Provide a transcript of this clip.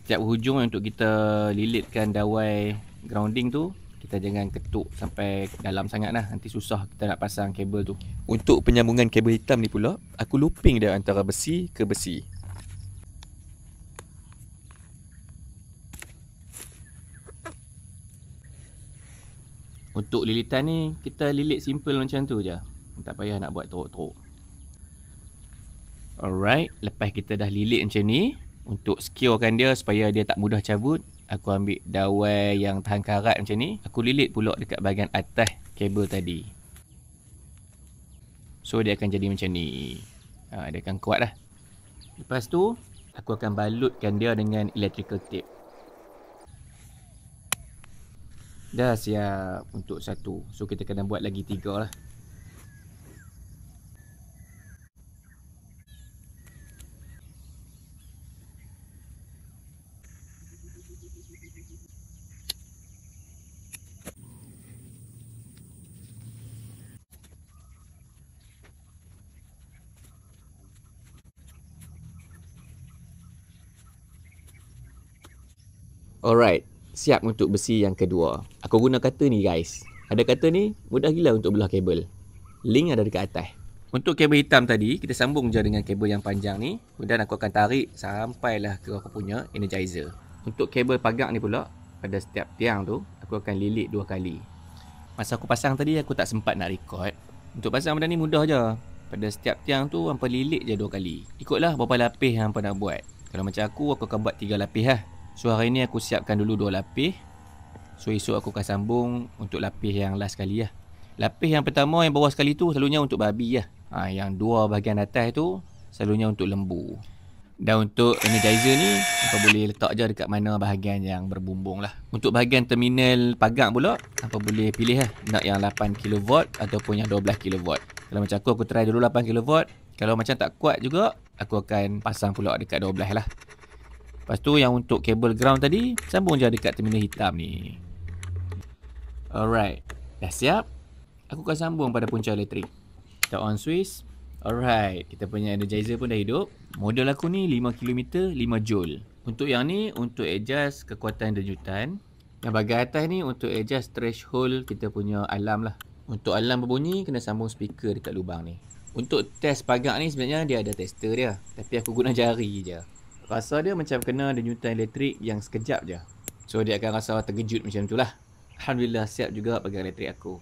setiap hujung untuk kita lilitkan dawai grounding tu, kita jangan ketuk sampai dalam sangat lah. Nanti susah kita nak pasang kabel tu. Untuk penyambungan kabel hitam ni pula, aku looping dia antara besi ke besi. Untuk lilitan ni, kita lilit simple macam tu je. Tak payah nak buat teruk-teruk. Alright, lepas kita dah lilit macam ni, untuk securekan dia supaya dia tak mudah cabut, aku ambil dawai yang tahan karat macam ni. Aku lilit pula dekat bahagian atas kabel tadi. So dia akan jadi macam ni. Dia akan kuat lah. Lepas tu, aku akan balutkan dia dengan electrical tape. Dah siap untuk satu. So kita kena buat lagi 3 lah. Alright, siap untuk besi yang kedua. Aku guna cutter ni guys. Ada cutter ni mudah gila untuk belah kabel. Link ada dekat atas. Untuk kabel hitam tadi, kita sambung je dengan kabel yang panjang ni. Kemudian aku akan tarik sampailah ke aku punya energizer. Untuk kabel pagar ni pula, pada setiap tiang tu, aku akan lilit 2 kali. Masa aku pasang tadi, aku tak sempat nak record. Untuk pasang benda ni mudah je. Pada setiap tiang tu, hampa lilit je 2 kali. Ikutlah berapa lapis yang hampa nak buat. Kalau macam aku akan buat 3 lapis lah. So hari ni aku siapkan dulu 2 lapis. So esok aku akan sambung untuk lapis yang last kali lah. Lapis yang pertama yang bawah sekali tu selalunya untuk babi lah. Yang 2 bahagian atas tu selalunya untuk lembu. Dan untuk energizer ni, apa boleh letak je dekat mana bahagian yang berbumbung lah. Untuk bahagian terminal pagar pula, apa boleh pilih lah. Nak yang 8 kV ataupun yang 12 kV. Kalau macam aku try dulu 8 kV. Kalau macam tak kuat juga, aku akan pasang pula dekat 12 lah. Lepas tu yang untuk kabel ground tadi, sambung je dekat terminal hitam ni. Alright, dah siap. Aku akan sambung pada punca elektrik. Kita on switch. Alright, kita punya energizer pun dah hidup. Model aku ni 5km 5 joule. Untuk yang ni, untuk adjust kekuatan denyutan. Yang bahagian atas ni untuk adjust threshold kita punya alarm lah. Untuk alarm berbunyi, kena sambung speaker dekat lubang ni. Untuk test pagar ni sebenarnya dia ada tester dia. Tapi aku guna jari je. Rasa dia macam kena denyutan elektrik yang sekejap je. So dia akan rasa terkejut macam tu lah. Alhamdulillah siap juga pagar elektrik aku.